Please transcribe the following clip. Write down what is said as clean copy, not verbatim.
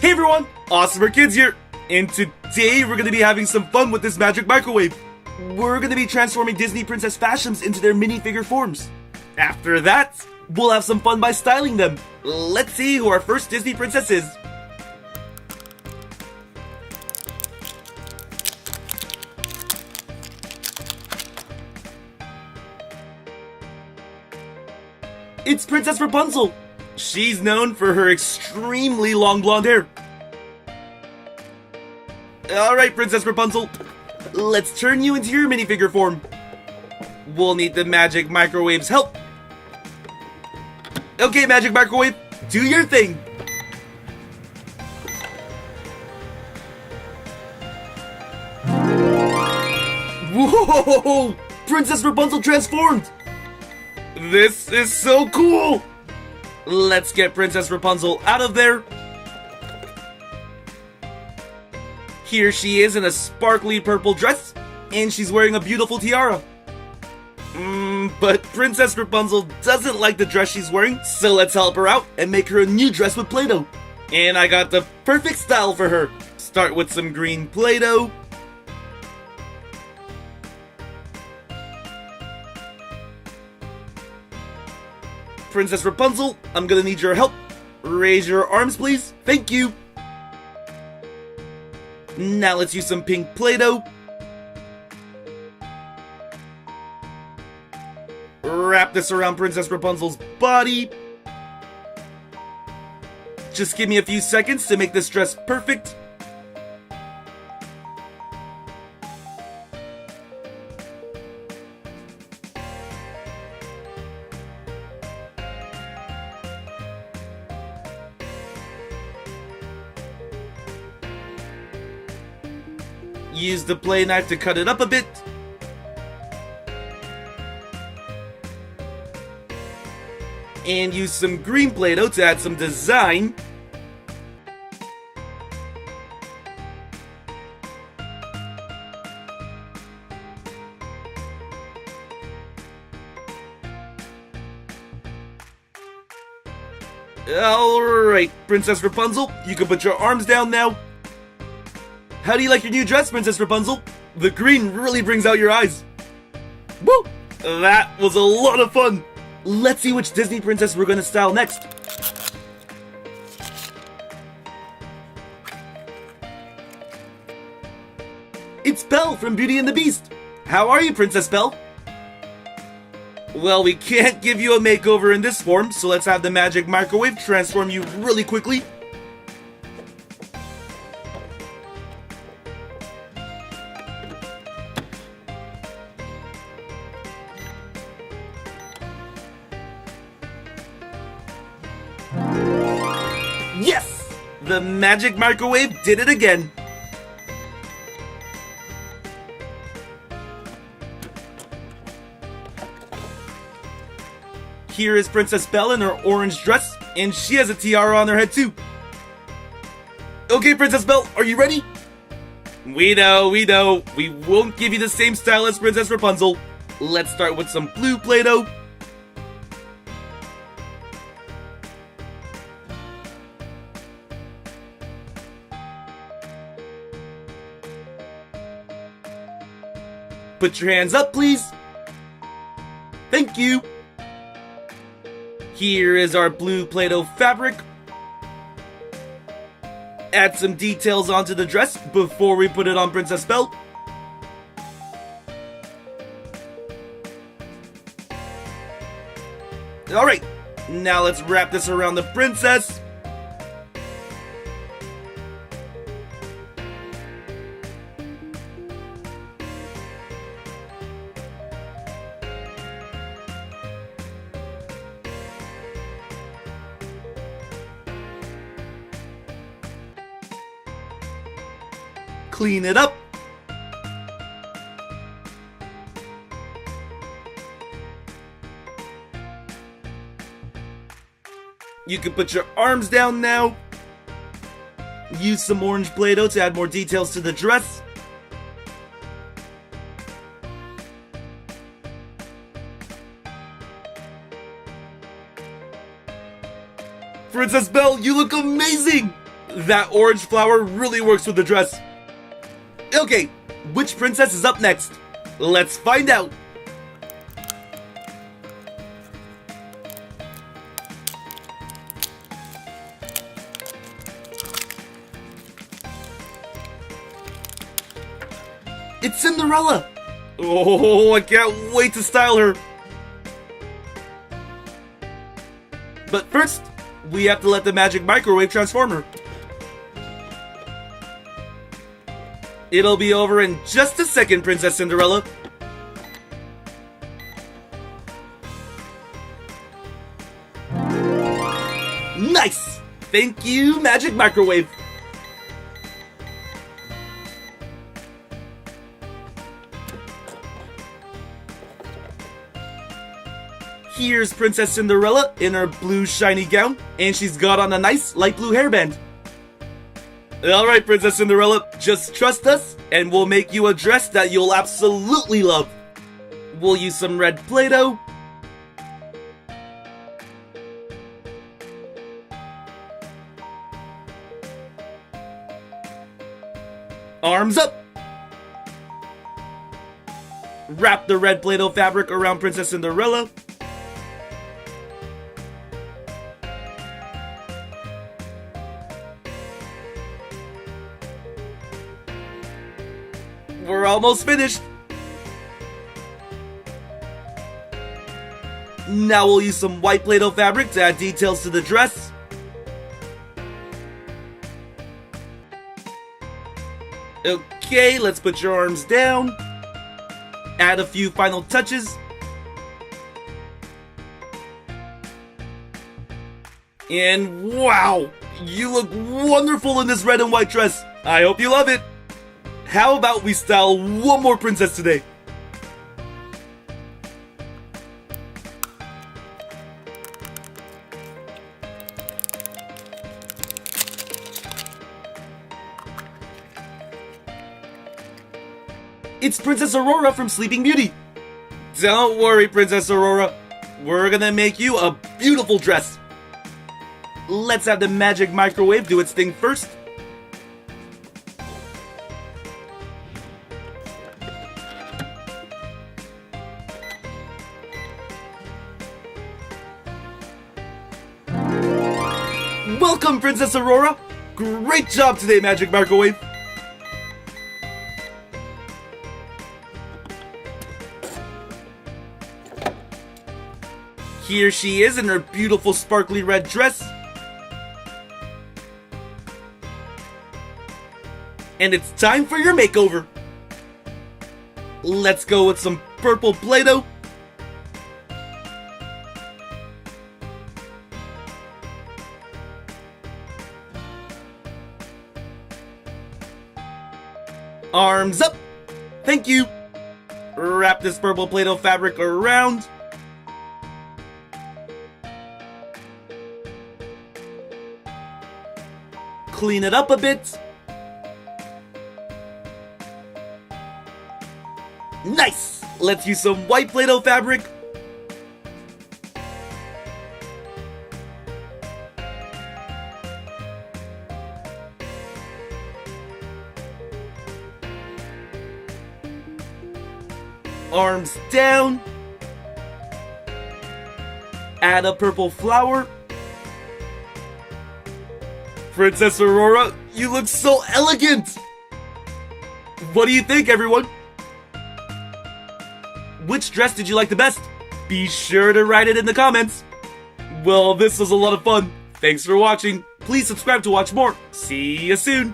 Hey everyone, Awesomer Kids here, and today we're going to be having some fun with this magic microwave. We're going to be transforming Disney princess fashions into their minifigure forms. After that, we'll have some fun by styling them. Let's see who our first Disney princess is. It's Princess Rapunzel. She's known for her extremely long blonde hair. Alright, Princess Rapunzel, let's turn you into your minifigure form. We'll need the Magic Microwave's help. Okay, Magic Microwave, do your thing. Whoa! Princess Rapunzel transformed! This is so cool! Let's get Princess Rapunzel out of there. Here she is in a sparkly purple dress, and she's wearing a beautiful tiara. But Princess Rapunzel doesn't like the dress she's wearing, so let's help her out and make her a new dress with Play-Doh. And I got the perfect style for her. Start with some green Play-Doh. Princess Rapunzel, I'm gonna need your help. Raise your arms, please. Thank you. Now let's use some pink Play-Doh. Wrap this around Princess Rapunzel's body. Just give me a few seconds to make this dress perfect. Use the play knife to cut it up a bit. And use some green Play-Doh to add some design. Alright, Princess Rapunzel, you can put your arms down now. How do you like your new dress, Princess Rapunzel? The green really brings out your eyes. Woo! That was a lot of fun! Let's see which Disney princess we're gonna style next. It's Belle from Beauty and the Beast. How are you, Princess Belle? Well, we can't give you a makeover in this form, so let's have the Magic Microwave transform you really quickly. Yes! The Magic Microwave did it again! Here is Princess Belle in her orange dress, and she has a tiara on her head too. Okay, Princess Belle, are you ready? We know. We won't give you the same style as Princess Rapunzel. Let's start with some blue Play-Doh. Put your hands up, please. Thank you. Here is our blue Play-Doh fabric. Add some details onto the dress before we put it on Princess Belle. Alright, now let's wrap this around the princess. Clean it up. You can put your arms down now. Use some orange Play-Doh to add more details to the dress. Princess Belle, you look amazing! That orange flower really works with the dress. Okay, which princess is up next? Let's find out. It's Cinderella! Oh, I can't wait to style her. But first, we have to let the magic microwave transform her. It'll be over in just a second, Princess Cinderella. Nice! Thank you, magic microwave. Here's Princess Cinderella in her blue shiny gown, and she's got on a nice light blue hairband. Alright, Princess Cinderella, just trust us, and we'll make you a dress that you'll absolutely love. We'll use some red play-doh. Arms up! Wrap the red play-doh fabric around Princess Cinderella. We're almost finished. Now we'll use some white play-doh fabric to add details to the dress. Okay, let's put your arms down. Add a few final touches. And wow, you look wonderful in this red and white dress. I hope you love it. How about we style one more princess today? It's Princess Aurora from Sleeping Beauty. Don't worry, Princess Aurora. We're gonna make you a beautiful dress. Let's have the magic microwave do its thing first. Welcome, Princess Aurora! Great job today, Magic Microwave! Here she is in her beautiful sparkly red dress. And it's time for your makeover! Let's go with some purple play-doh. Arms up! Thank you! Wrap this purple play-doh fabric around. Clean it up a bit. Nice! Let's use some white play-doh fabric. Arms down. Add a purple flower. Princess Aurora, you look so elegant! What do you think, everyone? Which dress did you like the best? Be sure to write it in the comments. Well, this was a lot of fun. Thanks for watching. Please subscribe to watch more. See you soon.